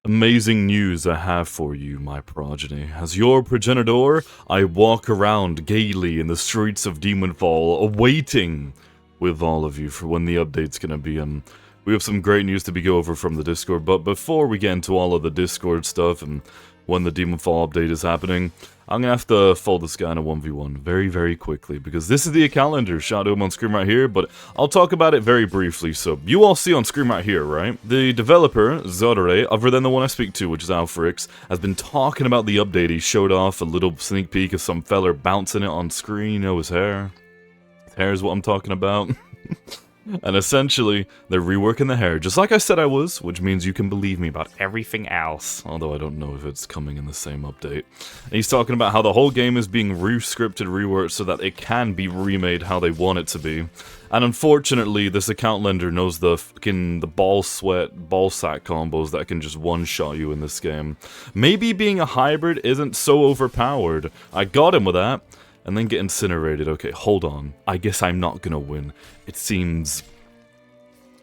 Amazing news I have for you, my progeny. As your progenitor, I walk around gaily in the streets of Demonfall, awaiting with all of you for when the update's gonna be. We have some great news to go over from the Discord, but before we get into all of the Discord stuff and when the Demonfall update is happening, I'm gonna have to fold this guy in a 1v1 very, very quickly, because this is the account lender, shadow him on screen right here, but I'll talk about it very briefly. So, you all see on screen right here, right? The developer, Zodore, other than the one I speak to, which is Alfrix, has been talking about the update. He showed off a little sneak peek of some feller bouncing it on screen, you know, his hair. His hair is what I'm talking about. And essentially, they're reworking the hair, just like I said I was, which means you can believe me about everything else, although I don't know if it's coming in the same update. And he's talking about how the whole game is being re-scripted, reworked, so that it can be remade how they want it to be. And unfortunately, this account lender knows the ball sweat, ball sack combos that can just one-shot you in this game. Maybe being a hybrid isn't so overpowered. I got him with that. And then get incinerated. Okay, hold on. I guess I'm not gonna win. It seems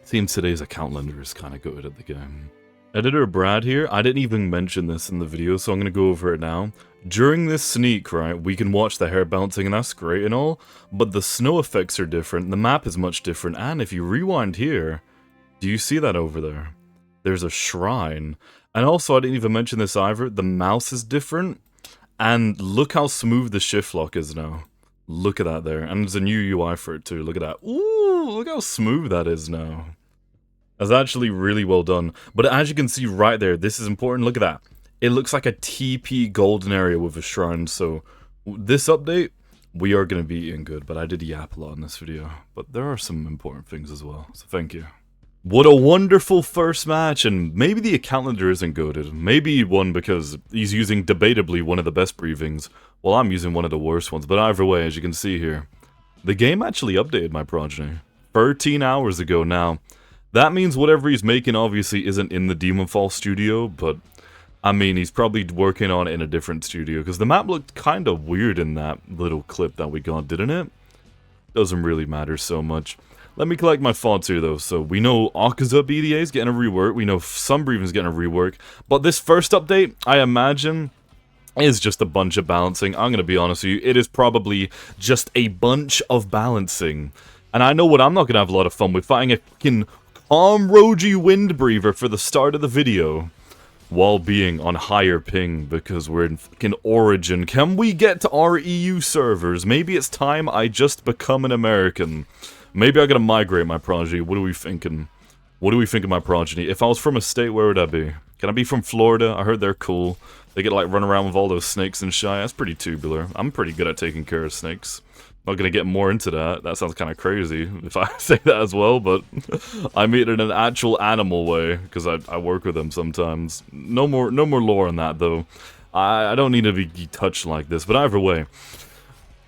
today's account lender is kind of good at the game. Editor Brad here. I didn't even mention this in the video, so I'm gonna go over it now. During this sneak, right, we can watch the hair bouncing, and that's great and all, but the snow effects are different, the map is much different, and if you rewind here, do you see that over there? There's a shrine. And also, I didn't even mention this either, the mouse is different. And look how smooth the shift lock is now. Look at that there. And there's a new UI for it too. Look at that. Ooh, look how smooth that is now. That's actually really well done. But as you can see right there, this is important. Look at that. It looks like a TP golden area with a shrine. So this update, we are going to be eating good. But I did yap a lot in this video. But there are some important things as well. So thank you. What a wonderful first match, and maybe the account lender isn't goated. Maybe he won because he's using debatably one of the best breathings, while I'm using one of the worst ones. But either way, as you can see here, the game actually updated my progeny 13 hours ago now. That means whatever he's making obviously isn't in the Demonfall studio, but I mean, he's probably working on it in a different studio, because the map looked kind of weird in that little clip that we got, didn't it? Doesn't really matter so much. Let me collect my thoughts here, though. So, we know Akaza BDA is getting a rework. We know Sunbreathing is getting a rework. But this first update, I imagine, is just a bunch of balancing. I'm going to be honest with you. It is probably just a bunch of balancing. And I know what I'm not going to have a lot of fun with. Fighting a fucking Roji Wind Breather for the start of the video, while being on higher ping, because we're in fucking Origin. Can we get to our EU servers? Maybe it's time I just become an American. Maybe I gotta migrate my progeny. What are we thinking? What do we think of my progeny? If I was from a state, where would I be? Can I be from Florida? I heard they're cool. They get to, like, run around with all those snakes and shy. That's pretty tubular. I'm pretty good at taking care of snakes. Not gonna get more into that. That sounds kind of crazy if I say that as well, but I mean it in an actual animal way, because I work with them sometimes. No more lore on that, though. I don't need to be touched like this, but either way.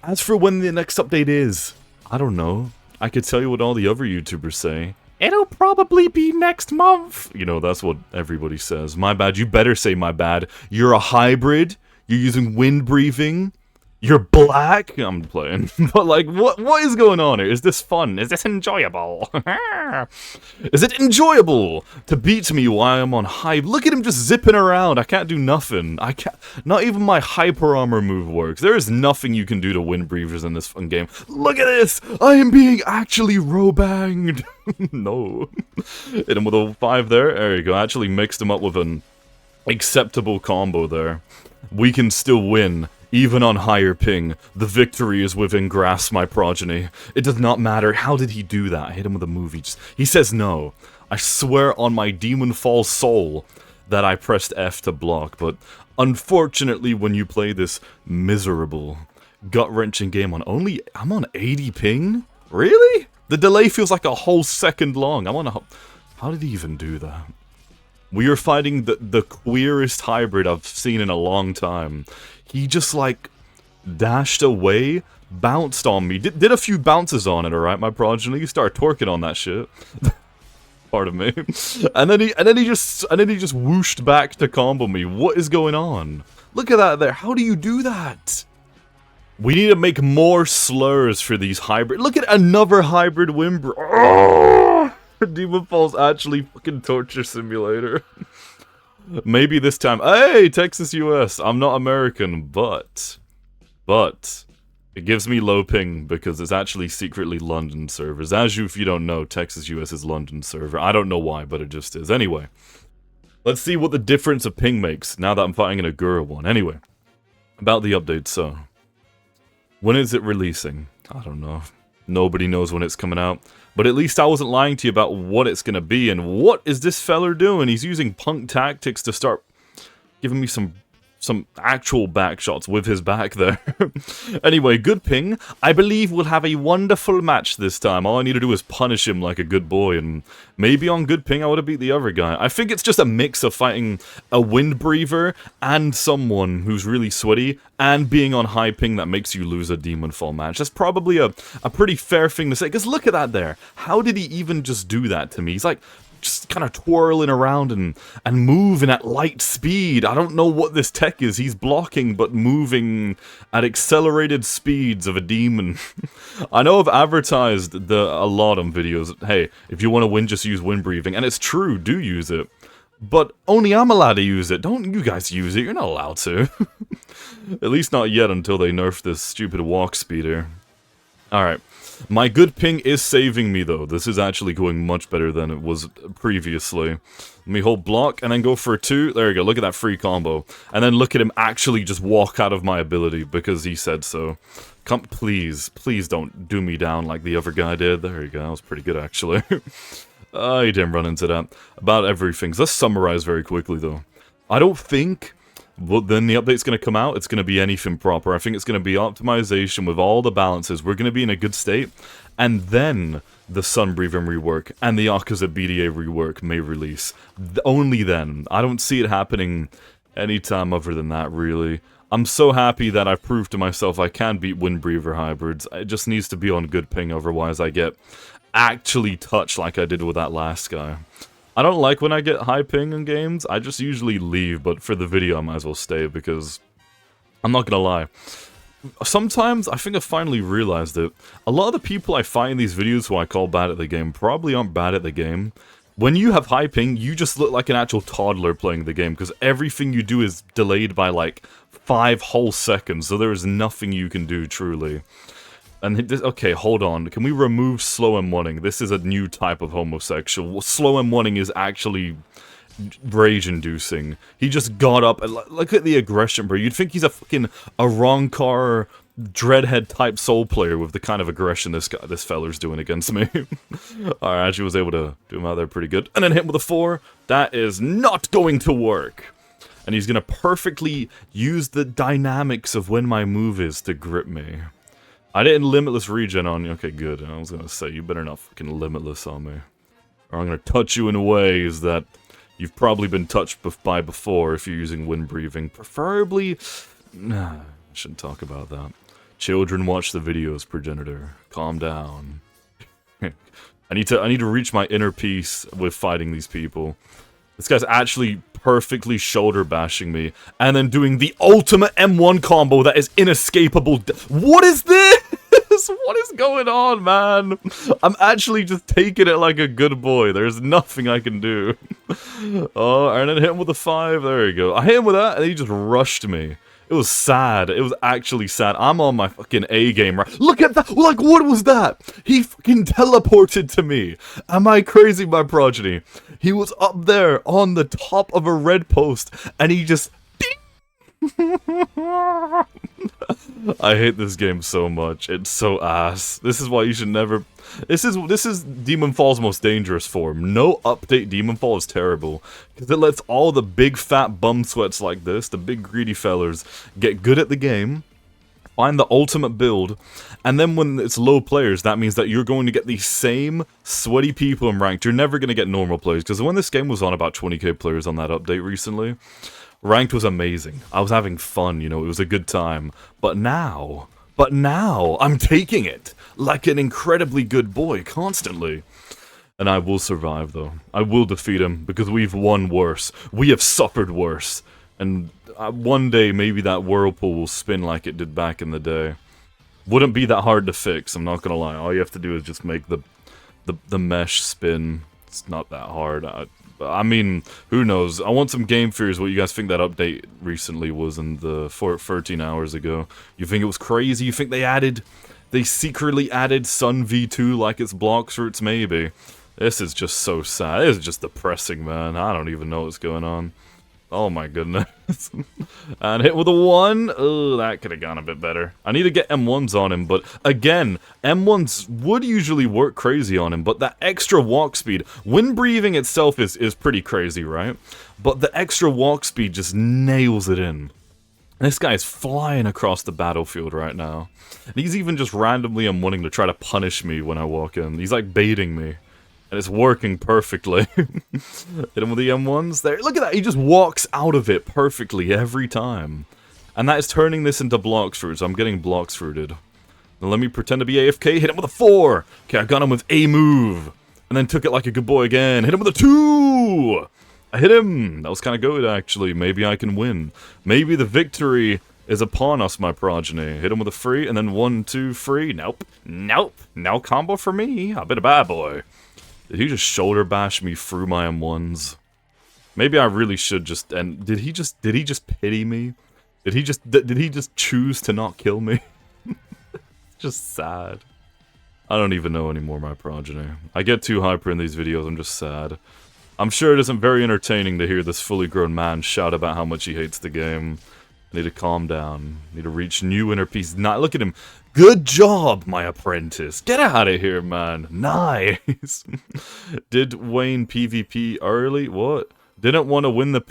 As for when the next update is, I don't know. I could tell you what all the other YouTubers say. It'll probably be next month. You know, that's what everybody says. My bad. You better say my bad. You're a hybrid. You're using wind breathing. You're black. I'm playing. But, like, what is going on here? Is this fun? Is this enjoyable? Is it enjoyable to beat me while I'm on hype? Look at him just zipping around. I can't do nothing. I can't. Not even my hyper armor move works. There is nothing you can do to wind breathers in this fun game. Look at this. I am being actually robanged. No. Hit him with a 5 there. There you go. I actually mixed him up with an acceptable combo there. We can still win. Even on higher ping, the victory is within grasp, my progeny. It does not matter. How did he do that? I hit him with a move. He says no. I swear on my Demonfall soul that I pressed F to block, but unfortunately when you play this miserable, gut-wrenching game on I'm on 80 ping? Really? The delay feels like a whole second long. How did he even do that? We are fighting the queerest hybrid I've seen in a long time. He just, like, dashed away, bounced on me, did a few bounces on it, alright, my progeny? Started twerking on that shit. Pardon me. And then he just whooshed back to combo me. What is going on? Look at that there. How do you do that? We need to make more slurs for these hybrid. Look at another hybrid Wimber. Oh! Demonfall's actually fucking torture simulator. Maybe this time. Hey, Texas, US. I'm not American, but it gives me low ping because it's actually secretly London servers. As you, if you don't know, Texas, US is London server. I don't know why, but it just is. Anyway, let's see what the difference of ping makes now that I'm fighting in a Gura one. Anyway, about the update. So, when is it releasing? I don't know. Nobody knows when it's coming out. But at least I wasn't lying to you about what it's going to be. And what is this feller doing? He's using punk tactics to start giving me some actual back shots with his back there. Anyway, good ping. I believe we'll have a wonderful match this time. All I need to do is punish him like a good boy, and maybe on good ping I would have beat the other guy. I think it's just a mix of fighting a wind breather and someone who's really sweaty and being on high ping that makes you lose a Demonfall match. That's probably a pretty fair thing to say, because look at that there. How did he even just do that to me? He's like just kind of twirling around and moving at light speed. I don't know what this tech is. He's blocking but moving at accelerated speeds of a demon. I know I've advertised a lot on videos. Hey, if you want to win, just use wind breathing. And it's true, do use it. But only I'm allowed to use it. Don't you guys use it. You're not allowed to. At least not yet until they nerf this stupid walk speeder. Alright. My good ping is saving me, though. This is actually going much better than it was previously. Let me hold block and then go for a 2. There you go. Look at that free combo. And then look at him actually just walk out of my ability because he said so. Come, please don't do me down like the other guy did. There you go. That was pretty good, actually. He didn't run into that. About everything. So let's summarize very quickly, though. I don't think... well, then the update's going to come out, it's going to be anything proper. I think it's going to be optimization with all the balances. We're going to be in a good state. And then the Sun Breathing rework and the Akaza BDA rework may release. Only then. I don't see it happening anytime other than that, really. I'm so happy that I've proved to myself I can beat Wind Breather hybrids. It just needs to be on good ping, otherwise I get actually touched like I did with that last guy. I don't like when I get high ping in games. I just usually leave, but for the video I might as well stay because I'm not gonna lie. Sometimes, I think I finally realized it. A lot of the people I find in these videos who I call bad at the game probably aren't bad at the game. When you have high ping, you just look like an actual toddler playing the game because everything you do is delayed by like 5 whole seconds, so there is nothing you can do truly. And this, okay, hold on. Can we remove slow M1ing? This is a new type of homosexual. Slow M1ing is actually rage-inducing. He just got up and look at the aggression, bro. You'd think he's a fucking Arrancar Dreadhead type soul player with the kind of aggression this feller's doing against me. Alright, actually was able to do him out there pretty good. And then hit him with a 4. That is not going to work. And he's gonna perfectly use the dynamics of when my move is to grip me. I didn't limitless regen on you. Okay, good. I was gonna say, you better not fucking limitless on me. Or I'm gonna touch you in ways that you've probably been touched by before if you're using wind breathing. Preferably... Nah, I shouldn't talk about that. Children watch the videos, progenitor. Calm down. I need to reach my inner peace with fighting these people. This guy's actually perfectly shoulder bashing me, and then doing the ultimate M1 combo that is inescapable. What is this? What is going on, man? I'm actually just taking it like a good boy. There's nothing I can do. Oh, and then hit him with a 5. There you go. I hit him with that, and he just rushed me. It was sad. It was actually sad. I'm on my fucking A game, right? Look at that! Like, what was that? He fucking teleported to me. Am I crazy, my progeny? He was up there on the top of a red post, and he just... I hate this game so much. It's so ass. This is why you should never... This is Demonfall's most dangerous form. No update Demonfall is terrible. Because it lets all the big fat bum sweats like this, the big greedy fellers, get good at the game, find the ultimate build, and then when it's low players, that means that you're going to get the same sweaty people in ranked. You're never going to get normal players. Because when this game was on about 20k players on that update recently, ranked was amazing. I was having fun, you know, it was a good time. But now, I'm taking it like an incredibly good boy, constantly. And I will survive, though. I will defeat him, because we've won worse. We have suffered worse. And one day, maybe that whirlpool will spin like it did back in the day. Wouldn't be that hard to fix, I'm not gonna lie. All you have to do is just make the mesh spin. It's not that hard. I mean, who knows? I want some game fears. What you guys think that update recently was in the 13 hours ago? You think it was crazy? You think they secretly added Sun V2 like it's blocks roots? Maybe. This is just so sad. This is just depressing, man. I don't even know what's going on. Oh my goodness. And hit with a 1. Oh, that could have gone a bit better. I need to get M1s on him, but again, M1s would usually work crazy on him, but that extra walk speed, wind breathing itself is pretty crazy, right? But the extra walk speed just nails it in. This guy's flying across the battlefield right now. And he's even just randomly M1ing to try to punish me when I walk in. He's like baiting me. And it's working perfectly. Hit him with the M1s there. Look at that. He just walks out of it perfectly every time. And that is turning this into blocks fruit. So I'm getting blocks fruited. Now let me pretend to be AFK. Hit him with a 4. Okay, I got him with a move. And then took it like a good boy again. Hit him with a 2. I hit him. That was kind of good, actually. Maybe I can win. Maybe the victory is upon us, my progeny. Hit him with a free. And then 1, 2, free. Nope. Nope. No combo for me. I've been a bad boy. Did he just shoulder bash me through my M1s? Maybe I really should just end. Did he just pity me? Did he just choose to not kill me? Just sad. I don't even know anymore, my progeny. I get too hyper in these videos, I'm just sad. I'm sure it isn't very entertaining to hear this fully grown man shout about how much he hates the game. I need to calm down. I need to reach new inner peace. Look at him. Good job, my apprentice. Get out of here, man. Nice. Did Wayne PvP early? What? Didn't want to win the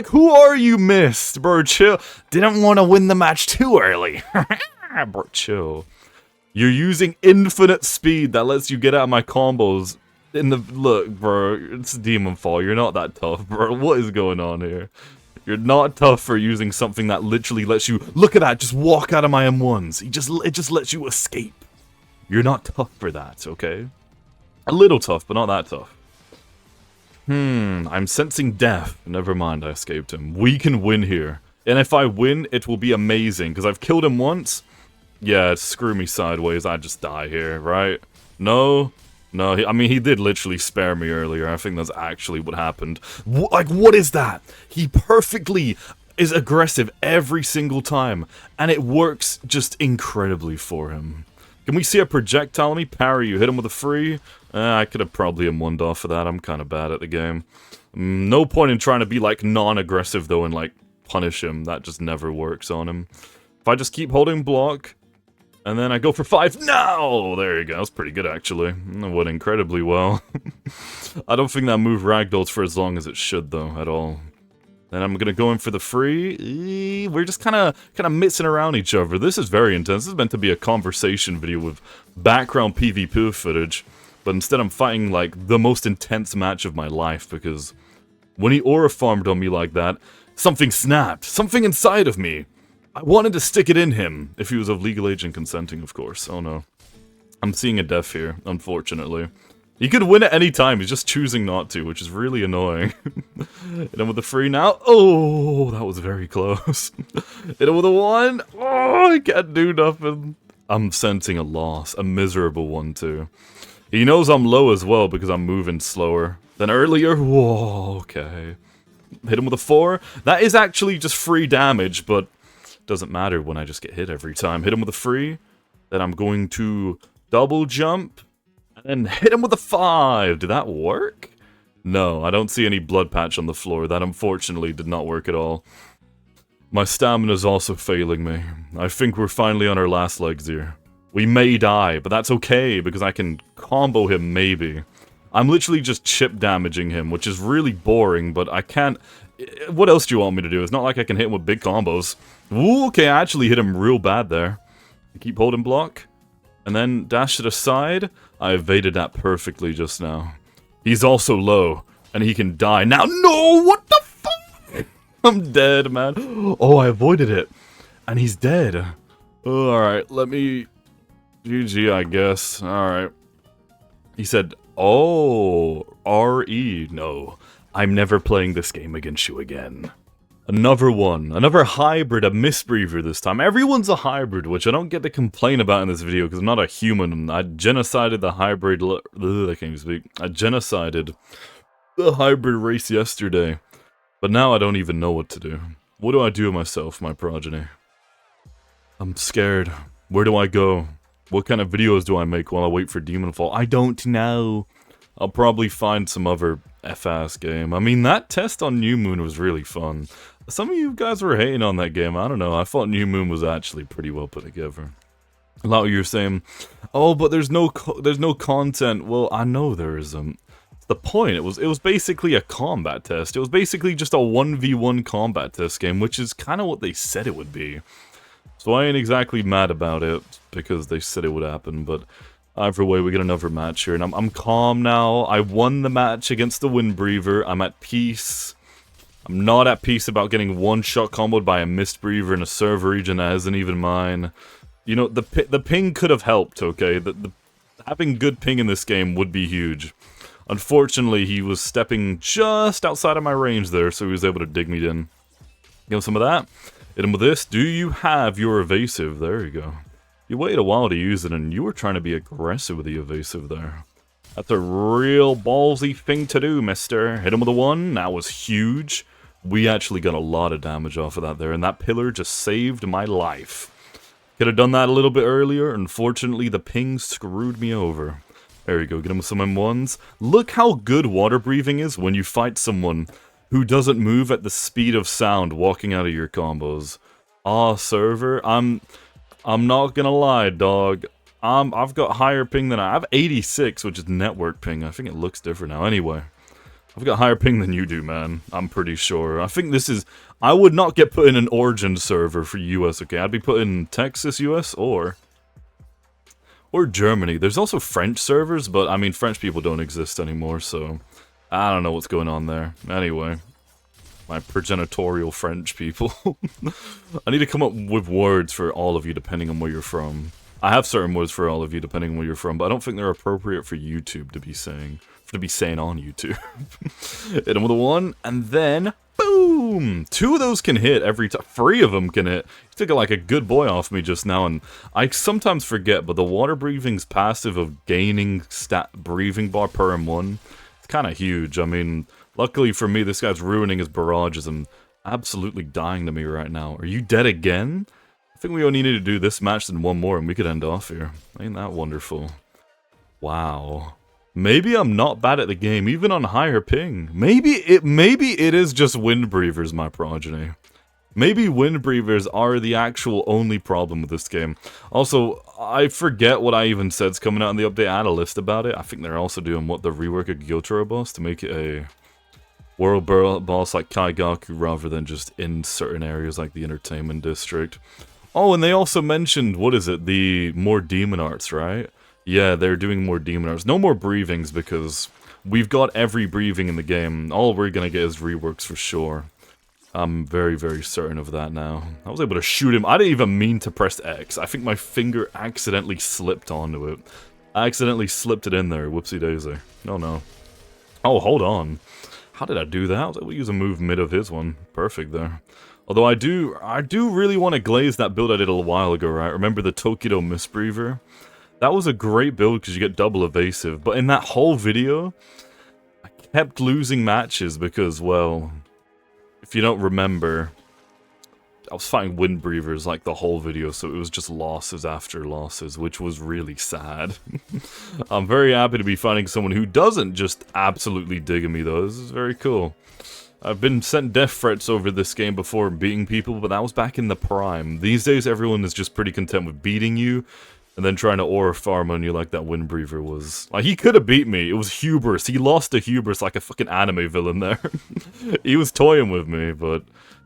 who are you, Mist? Bro, chill. Didn't want to win the match too early. Bro, chill. You're using infinite speed that lets you get out of my combos. Look, bro, it's Demonfall. You're not that tough, bro. What is going on here? You're not tough for using something that literally lets you, look at that, just walk out of my M1s. It just lets you escape. You're not tough for that, okay? A little tough, but not that tough. I'm sensing death. Never mind, I escaped him. We can win here. And if I win, it will be amazing, because I've killed him once. Yeah, screw me sideways, I just die here, right? No? No, I mean, he did literally spare me earlier. I think that's actually what happened. What is that? He perfectly is aggressive every single time, and it works just incredibly for him. Can we see a projectile? Let me parry you. Hit him with a free? I could have probably M1'd off for that. I'm kind of bad at the game. No point in trying to be, like, non-aggressive, though, and, like, punish him. That just never works on him. If I just keep holding block... And then I go for 5. No! There you go. That's pretty good, actually. It went incredibly well. I don't think that move ragdolls for as long as it should, though, at all. Then I'm gonna go in for the free. We're just kind of mixing around each other. This is very intense. This is meant to be a conversation video with background PvP footage. But instead I'm fighting, like, the most intense match of my life, because when he aura farmed on me like that, something snapped. Something inside of me. I wanted to stick it in him, if he was of legal age and consenting, of course. Oh no. I'm seeing a death here, unfortunately. He could win at any time, he's just choosing not to, which is really annoying. Hit him with the free now. Oh, that was very close. Hit him with a 1. Oh, I can't do nothing. I'm sensing a loss, a miserable one too. He knows I'm low as well because I'm moving slower than earlier. Whoa, okay. Hit him with a 4. That is actually just free damage, but... doesn't matter when I just get hit every time. Hit him with a free, then I'm going to double jump, and then hit him with a 5. Did that work? No, I don't see any blood patch on the floor. That unfortunately did not work at all. My stamina's also failing me. I think we're finally on our last legs here. We may die, but that's okay, because I can combo him maybe. I'm literally just chip damaging him, which is really boring, but I can't... What else do you want me to do? It's not like I can hit him with big combos. Ooh, okay, I actually hit him real bad there. Keep holding block. And then dash it aside. I evaded that perfectly just now. He's also low, and he can die. Now, no! What the fuck? I'm dead, man. Oh, I avoided it. And he's dead. Oh, alright, let me... GG, I guess. Alright. He said, oh, R-E. No. I'm never playing this game against you again. Another one. Another hybrid, a misbreather this time. Everyone's a hybrid, which I don't get to complain about in this video because I'm not a human. I genocided the hybrid... I can't even speak. I genocided the hybrid race yesterday. But now I don't even know what to do. What do I do with myself, my progeny? I'm scared. Where do I go? What kind of videos do I make while I wait for Demonfall? I don't know. I'll probably find some other F-ass game. I mean, that test on New Moon was really fun. Some of you guys were hating on that game. I don't know. I thought New Moon was actually pretty well put together. A lot of you are saying, "Oh, but there's no content." Well, I know there isn't. The point, it was basically a combat test. It was basically just a 1v1 combat test game, which is kind of what they said it would be. So I ain't exactly mad about it, because they said it would happen, but either way, we get another match here, and I'm calm now. I won the match against the Windbreather. I'm at peace. I'm not at peace about getting one-shot comboed by a Mistbreather in a server region that isn't even mine. You know, the ping could have helped, okay? Having good ping in this game would be huge. Unfortunately, he was stepping just outside of my range there, so he was able to dig me in. Give him some of that. Hit him with this. Do you have your evasive? There you go. You waited a while to use it, and you were trying to be aggressive with the evasive there. That's a real ballsy thing to do, mister. Hit him with a 1. That was huge. We actually got a lot of damage off of that there, and that pillar just saved my life. Could have done that a little bit earlier. Unfortunately, the ping screwed me over. There you go, get him with some M1s. Look how good water breathing is when you fight someone who doesn't move at the speed of sound walking out of your combos. Server, I'm not gonna lie, dog. I've got higher ping than I have 86, which is network ping. I think it looks different now. Anyway, I've got higher ping than you do, man. I'm pretty sure. I think this is... I would not get put in an Origin server for US, okay? I'd be put in Texas, US, or Germany. There's also French servers, but I mean, French people don't exist anymore, so I don't know what's going on there. Anyway, my progenitorial French people. I need to come up with words for all of you depending on where you're from. I have certain words for all of you depending on where you're from, but I don't think they're appropriate for YouTube to be saying on YouTube. Hit him with a 1, and then boom! 2 of those can hit every time. 3 of them can hit. He took like a good boy off me just now, and I sometimes forget, but the water breathing's passive of gaining stat breathing bar per M1, it's kind of huge. I mean, luckily for me, this guy's ruining his barrages and absolutely dying to me right now. Are you dead again? I think we only need to do this match and 1 more, and we could end off here. Ain't that wonderful? Wow. Maybe I'm not bad at the game, even on higher ping. Maybe it is just Windbreathers, my progeny. Maybe Windbreathers are the actual only problem with this game. Also, I forget what I even said's coming out in the update. I had a list about it. I think they're also doing the rework of Gyotaro boss to make it a world boss like Kaigaku rather than just in certain areas like the entertainment district. Oh, and they also mentioned, what is it, the more demon arts, right? Yeah, they're doing more demon arts. No more breathings because we've got every breathing in the game. All we're gonna get is reworks for sure. I'm very, very certain of that now. I was able to shoot him. I didn't even mean to press X. I think my finger accidentally slipped onto it. I accidentally slipped it in there. Whoopsie daisy. No. Oh, hold on. How did I do that? I was able to use a move mid of his one. Perfect there. Although I do really want to glaze that build I did a while ago, right? Remember the Tokido Mistbreather? That was a great build because you get double evasive. But in that whole video, I kept losing matches because, well, if you don't remember, I was fighting Windbreathers like the whole video, so it was just losses after losses, which was really sad. I'm very happy to be fighting someone who doesn't just absolutely dig at me, though. This is very cool. I've been sent death threats over this game before beating people, but that was back in the prime. These days, everyone is just pretty content with beating you, and then trying to aura farm on you like that Windbreather was. Like, he could have beat me. It was hubris. He lost to hubris like a fucking anime villain there. He was toying with me, but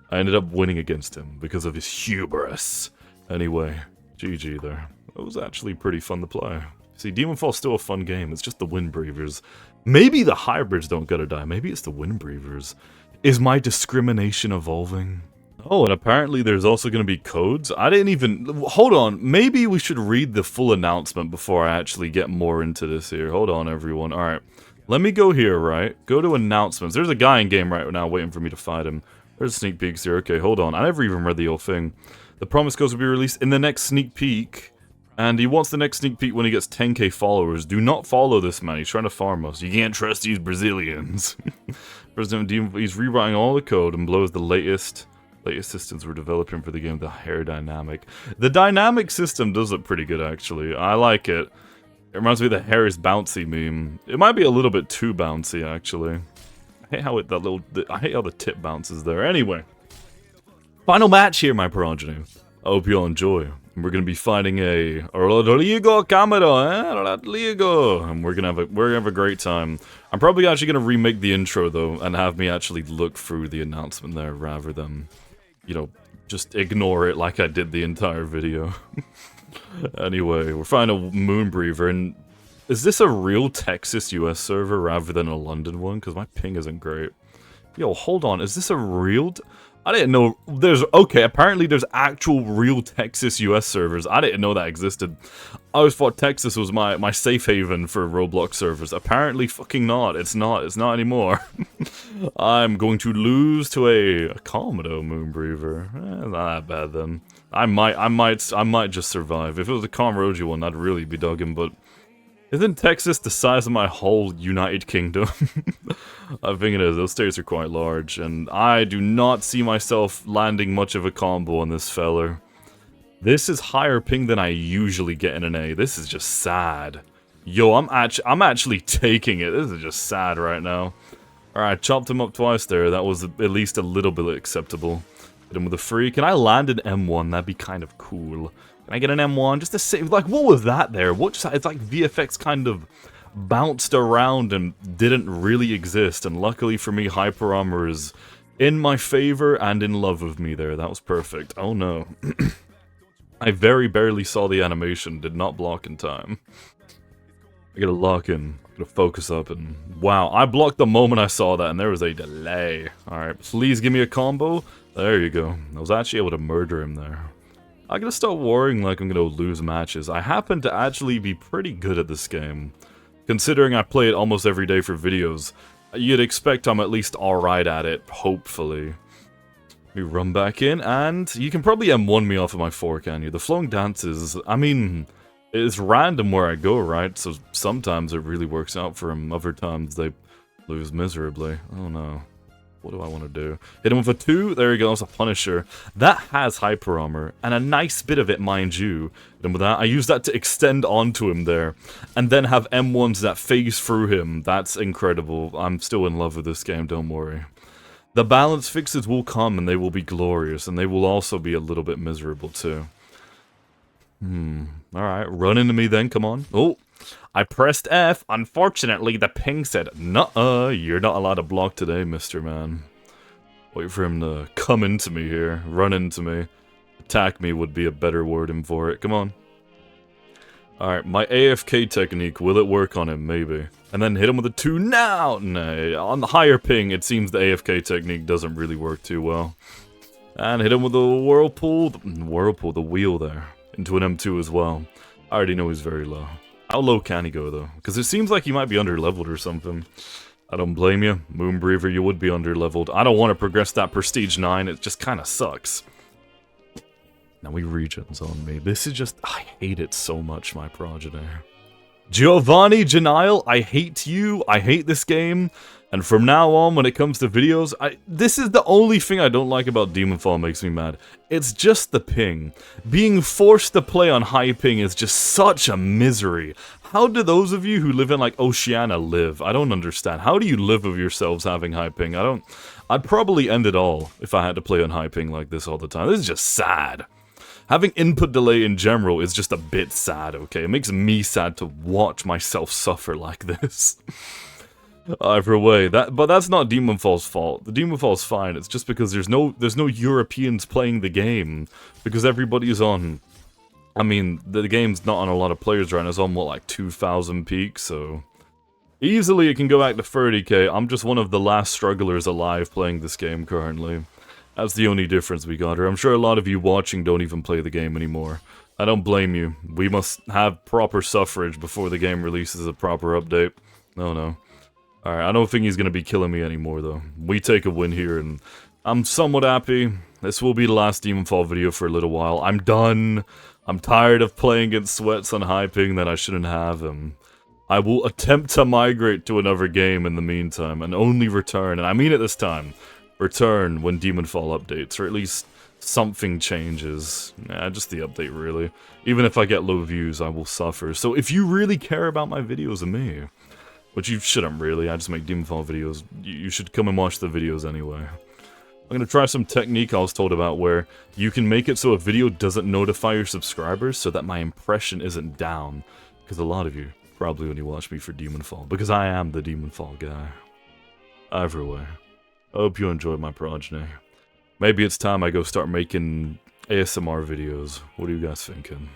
I ended up winning against him because of his hubris. Anyway, GG there. It was actually pretty fun to play. See, Demonfall's still a fun game. It's just the Windbreathers. Maybe the hybrids don't gotta die. Maybe it's the Windbreathers. Is my discrimination evolving? Oh, and apparently there's also going to be codes. I didn't even... Hold on. Maybe we should read the full announcement before I actually get more into this here. Hold on, everyone. Alright. Let me go here, right? Go to announcements. There's a guy in game right now waiting for me to fight him. There's sneak peeks here. Okay, hold on. I never even read the whole thing. The promise codes will be released in the next sneak peek And he wants the next sneak peek when he gets 10k followers. Do not follow this man, he's trying to farm us. You can't trust these Brazilians. President Demonfall, he's rewriting all the code and blows the latest systems we're developing for the game, the hair dynamic. The dynamic system does look pretty good, actually. I like it. It reminds me of the hair is bouncy meme. It might be a little bit too bouncy, actually. I hate how I hate how the tip bounces there. Anyway. Final match here, my progeny. I hope you all enjoy. We're gonna be fighting a Rodrigo Camero, Rodrigo, and we're gonna have a great time. I'm probably actually gonna remake the intro though, and have me actually look through the announcement there rather than, you know, just ignore it like I did the entire video. Anyway, we're fighting a Moonbreather, and is this a real Texas US server rather than a London one? Because my ping isn't great. Yo, hold on, is this a real? I didn't know okay, apparently there's actual real Texas US servers. I didn't know that existed. I always thought Texas was my safe haven for Roblox servers. Apparently fucking not. It's not anymore. I'm going to lose to a Commodore Moonbreather. Not that bad then. I might just survive. If it was a Conroji one, I'd really be dogging, but isn't Texas the size of my whole United Kingdom? I think it is. Those states are quite large, and I do not see myself landing much of a combo on this feller. This is higher ping than I usually get in an A. This is just sad. Yo, I'm actually taking it. This is just sad right now. Alright, chopped him up twice there. That was at least a little bit acceptable. Hit him with a free. Can I land an M1? That'd be kind of cool. Can I get an M1 just to say, like, what was that there? It's like VFX kind of bounced around and didn't really exist, and luckily for me, Hyper Armor is in my favor and in love with me there. That was perfect. Oh no. I very barely saw the animation, did not block in time. I gotta lock in, gotta focus up, and wow, I blocked the moment I saw that, and there was a delay. Alright, please give me a combo. There you go. I was actually able to murder him there. I gotta start worrying like I'm gonna lose matches. I happen to actually be pretty good at this game. Considering I play it almost every day for videos, you'd expect I'm at least alright at it, hopefully. We run back in, and you can probably M1 me off of my 4, can you? The flowing dances, I mean, it's random where I go, right? So sometimes it really works out for them, other times they lose miserably. Oh no. What do I want to do? Hit him with a 2. There he goes, a Punisher. That has Hyper Armor, and a nice bit of it, mind you. Hit him with that. I use that to extend onto him there, and then have M1s that phase through him. That's incredible. I'm still in love with this game, don't worry. The balance fixes will come, and they will be glorious, and they will also be a little bit miserable, too. Alright, run into me then, come on. Oh! I pressed F. Unfortunately, the ping said, nuh-uh, you're not allowed to block today, Mr. Man. Wait for him to come into me here, run into me. Attack me would be a better wording for it. Come on. Alright, my AFK technique, will it work on him? Maybe. And then hit him with a 2 now! Nah, on the higher ping, it seems the AFK technique doesn't really work too well. And hit him with the whirlpool, the wheel there, into an M2 as well. I already know he's very low. How low can he go, though? Because it seems like he might be under-leveled or something. I don't blame you. Moonbreather, you would be under-leveled. I don't want to progress that Prestige 9. It just kind of sucks. Now he regions on me. This is just... I hate it so much, my progeny. Giovanni Genial, I hate you. I hate this game. And from now on, when it comes to videos, this is the only thing I don't like about Demonfall makes me mad. It's just the ping. Being forced to play on high ping is just such a misery. How do those of you who live in, like, Oceania live? I don't understand. How do you live with yourselves having high ping? I'd probably end it all if I had to play on high ping like this all the time. This is just sad. Having input delay in general is just a bit sad, okay? It makes me sad to watch myself suffer like this. Either way, but that's not Demonfall's fault. The Demonfall's fine. It's just because there's no Europeans playing the game, because everybody's on. I mean, the game's not on a lot of players right now. It's on what, like 2,000 peaks, so easily it can go back to 30k. I'm just one of the last strugglers alive playing this game currently. That's the only difference we got here. I'm sure a lot of you watching don't even play the game anymore. I don't blame you. We must have proper suffrage before the game releases a proper update. No. Alright, I don't think he's gonna be killing me anymore, though. We take a win here, and I'm somewhat happy. This will be the last Demonfall video for a little while. I'm done. I'm tired of playing against sweats on high ping that I shouldn't have him. I will attempt to migrate to another game in the meantime, and only return, and I mean it this time, return when Demonfall updates, or at least something changes. Nah, just the update, really. Even if I get low views, I will suffer. So if you really care about my videos and me, which you shouldn't really, I just make Demonfall videos, you should come and watch the videos anyway. I'm gonna try some technique I was told about where you can make it so a video doesn't notify your subscribers so that my impression isn't down. Because a lot of you probably only watch me for Demonfall, because I am the Demonfall guy. Either way, I hope you enjoyed my progeny. Maybe it's time I go start making ASMR videos. What are you guys thinking?